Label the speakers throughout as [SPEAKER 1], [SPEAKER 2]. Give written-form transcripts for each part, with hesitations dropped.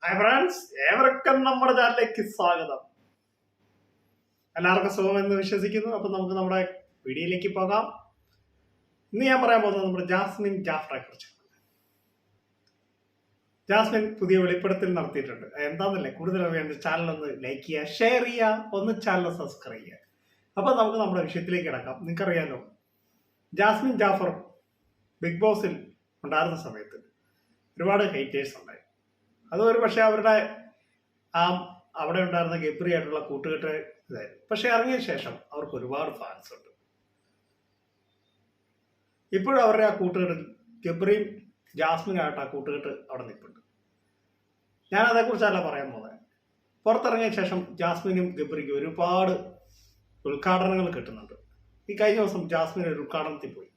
[SPEAKER 1] Hi friends, ഏവർക്കും നമ്മുടെ ചാനലിലേക്ക് സ്വാഗതം. എല്ലാവർക്കും സുഖമെന്ന് വിശ്വസിക്കുന്നു. അപ്പം നമുക്ക് നമ്മുടെ വീഡിയോയിലേക്ക് പോകാം. ഇന്ന് ഞാൻ പറയാൻ പോകുന്നത് നമ്മുടെ ജാസ്മിൻ ജാഫറെ കുറിച്ച്. ജാസ്മിൻ പുതിയ വെളിപ്പെടുത്തൽ നടത്തിയിട്ടുണ്ട്. എന്താണെന്നല്ലേ, കൂടുതൽ അറിയാൻ ചാനൽ ഒന്ന് ലൈക്ക് ചെയ്യുക, ഷെയർ ചെയ്യുക, ഒന്ന് ചാനൽ സബ്സ്ക്രൈബ് ചെയ്യുക. അപ്പം നമുക്ക് നമ്മുടെ വിഷയത്തിലേക്ക് കിടക്കാം. നിങ്ങൾക്കറിയാലോ, ജാസ്മിൻ ജാഫർ ബിഗ് ബോസിൽ ഉണ്ടായിരുന്ന സമയത്ത് ഒരുപാട് ഹേറ്റേഴ്സ് ഉണ്ടായി. അതൊരു പക്ഷേ അവരുടെ അവിടെ ഉണ്ടായിരുന്ന ഗബ്രി ആയിട്ടുള്ള കൂട്ടുകെട്ട് ഇതായിരുന്നു. പക്ഷെ ഇറങ്ങിയ ശേഷം അവർക്ക് ഒരുപാട് ഫാൻസ് ഉണ്ട്. ഇപ്പോഴും അവരുടെ ആ കൂട്ടുകെട്ടിൽ ഗബ്രിയും ജാസ്മിനായിട്ട് ആ കൂട്ടുകെട്ട് അവിടെ നിൽപ്പുണ്ട്. ഞാൻ അതേക്കുറിച്ചല്ല പറയാൻ പോകുന്നത്. പുറത്തിറങ്ങിയ ശേഷം ജാസ്മിനും ഗബ്രിക്കും ഒരുപാട് ഉദ്ഘാടനങ്ങൾ കിട്ടുന്നുണ്ട്. ഈ കഴിഞ്ഞ ദിവസം ജാസ്മിൻ ഒരു ഉദ്ഘാടനത്തിൽ പോയി.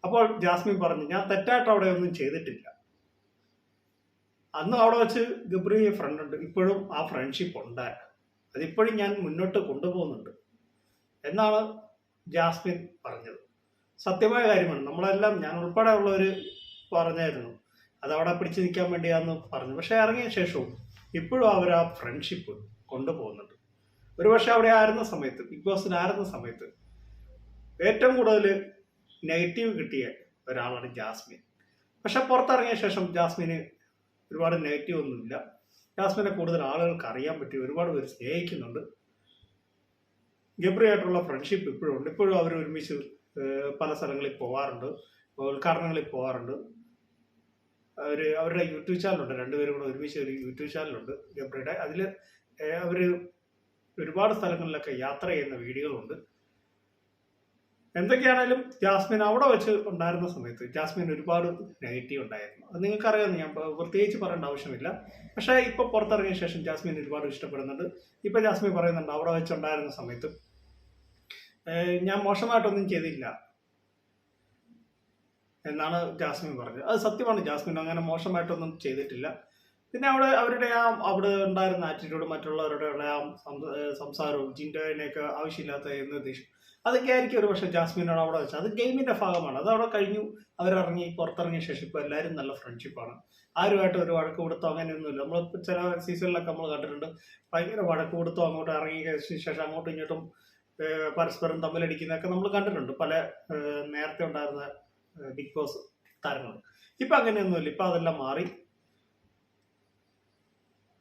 [SPEAKER 1] അപ്പോൾ ജാസ്മിൻ പറഞ്ഞു, ഞാൻ തെറ്റായിട്ട് അവിടെ ഒന്നും ചെയ്തിട്ടില്ല. അന്ന് അവിടെ വെച്ച് ഗബ്രി ഫ്രണ്ട് ഉണ്ട്, ഇപ്പോഴും ആ ഫ്രണ്ട്ഷിപ്പ് ഉണ്ട്, അതിപ്പോഴും ഞാൻ മുന്നോട്ട് കൊണ്ടുപോകുന്നുണ്ട് എന്നാണ് ജാസ്മിൻ പറഞ്ഞത്. സത്യമായ കാര്യമാണ്. നമ്മളെല്ലാം, ഞാൻ ഉൾപ്പെടെ ഉള്ളവർ പറഞ്ഞായിരുന്നു അതവിടെ പിടിച്ചു നിൽക്കാൻ വേണ്ടിയാന്ന് പറഞ്ഞു. പക്ഷെ ഇറങ്ങിയ ശേഷവും ഇപ്പോഴും അവർ ആ ഫ്രണ്ട്ഷിപ്പ് കൊണ്ടുപോകുന്നുണ്ട്. ഒരുപക്ഷെ അവിടെ ആയിരുന്ന സമയത്ത്, ബിഗ് ബോസിലായിരുന്ന സമയത്ത് ഏറ്റവും കൂടുതൽ നെഗറ്റീവ് കിട്ടിയ ഒരാളാണ് ജാസ്മിൻ. പക്ഷെ പുറത്തിറങ്ങിയ ശേഷം ജാസ്മിന് ഒരുപാട് നെഗറ്റീവ് ഒന്നുമില്ല. ജാസ്മിനെ കൂടുതൽ ആളുകൾക്ക് അറിയാൻ പറ്റി, ഒരുപാട് പേര് സ്നേഹിക്കുന്നുണ്ട്. ഗബ്രി ആയിട്ടുള്ള ഫ്രണ്ട്ഷിപ്പ് ഇപ്പോഴും ഉണ്ട്. ഇപ്പോഴും അവർ ഒരുമിച്ച് പല സ്ഥലങ്ങളിൽ പോകാറുണ്ട്, ഉദ്ഘാടനങ്ങളിൽ പോകാറുണ്ട്. അവരുടെ യൂട്യൂബ് ചാനലുണ്ട്, രണ്ടുപേരും കൂടെ ഒരുമിച്ച് ഒരു യൂട്യൂബ് ചാനലുണ്ട് ഗബ്രിയുടെ. അതിൽ അവർ ഒരുപാട് സ്ഥലങ്ങളിലൊക്കെ യാത്ര ചെയ്യുന്ന വീഡിയോകളുണ്ട്. എന്തൊക്കെയാണേലും ജാസ്മിൻ അവിടെ വെച്ച് ഉണ്ടായിരുന്ന സമയത്ത് ജാസ്മിൻ ഒരുപാട് നെഗറ്റീവ് ഉണ്ടായിരുന്നു. അത് നിങ്ങൾക്കറിയാം, ഞാൻ പ്രത്യേകിച്ച് പറയേണ്ട ആവശ്യമില്ല. പക്ഷേ ഇപ്പോൾ പുറത്തിറങ്ങിയ ശേഷം ജാസ്മിൻ ഒരുപാട് ഇഷ്ടപ്പെടുന്നുണ്ട്. ഇപ്പോൾ ജാസ്മിൻ പറയുന്നുണ്ട്, അവിടെ വെച്ചുണ്ടായിരുന്ന സമയത്ത് ഞാൻ മോശമായിട്ടൊന്നും ചെയ്തില്ല എന്നാണ് ജാസ്മിൻ പറഞ്ഞത്. അത് സത്യമാണ്. ജാസ്മിൻ അങ്ങനെ മോശമായിട്ടൊന്നും ചെയ്തിട്ടില്ല. പിന്നെ അവിടെ ഉണ്ടായിരുന്ന ആറ്റിറ്റ്യൂഡ്, മറ്റുള്ളവരുടെ ആ സംസാരവും ജിൻഡോനെയൊക്കെ ആവശ്യമില്ലാത്ത എന്ന് ഉദ്ദേശിച്ചു, അതൊക്കെ ആയിരിക്കും ഒരു പക്ഷേ ജാസ്മിനോട് അവിടെ വെച്ചാൽ. അത് ഗെയിമിന്റെ ഭാഗമാണ്. അത് അവിടെ കഴിഞ്ഞു. പുറത്തിറങ്ങിയ ശേഷം ഇപ്പോൾ എല്ലാവരും നല്ല ഫ്രണ്ട്ഷിപ്പാണ്. ആരുമായിട്ട് ഒരു വഴക്ക് കൊടുത്തോ അങ്ങനെയൊന്നുമില്ല. നമ്മൾ ചില സീസണിലൊക്കെ നമ്മൾ കണ്ടിട്ടുണ്ട്, ഭയങ്കര വഴക്ക് കൊടുത്തോ അങ്ങോട്ട് ഇറങ്ങിയ ശേഷം അങ്ങോട്ടും ഇങ്ങോട്ടും പരസ്പരം തമ്മിലടിക്കുന്നതൊക്കെ നമ്മൾ കണ്ടിട്ടുണ്ട് പല നേരത്തെ ഉണ്ടായിരുന്ന ബിഗ് ബോസ് താരങ്ങൾ. ഇപ്പം അങ്ങനെയൊന്നുമില്ല. ഇപ്പം അതെല്ലാം മാറി.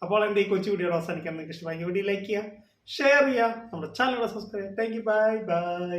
[SPEAKER 1] അപ്പോൾ എൻ്റെ ഈ കൊച്ചു വീഡിയോ അവസാനിക്കാൻ നിങ്ങൾക്ക് ഇഷ്ടമായി വീഡിയോ ലൈക്ക് ചെയ്യുക, ഷെയർ ചെയ്യുക, നമ്മുടെ ചാനൽ സബ്സ്ക്രൈബ് ചെയ്യുക. Thank you, bye bye.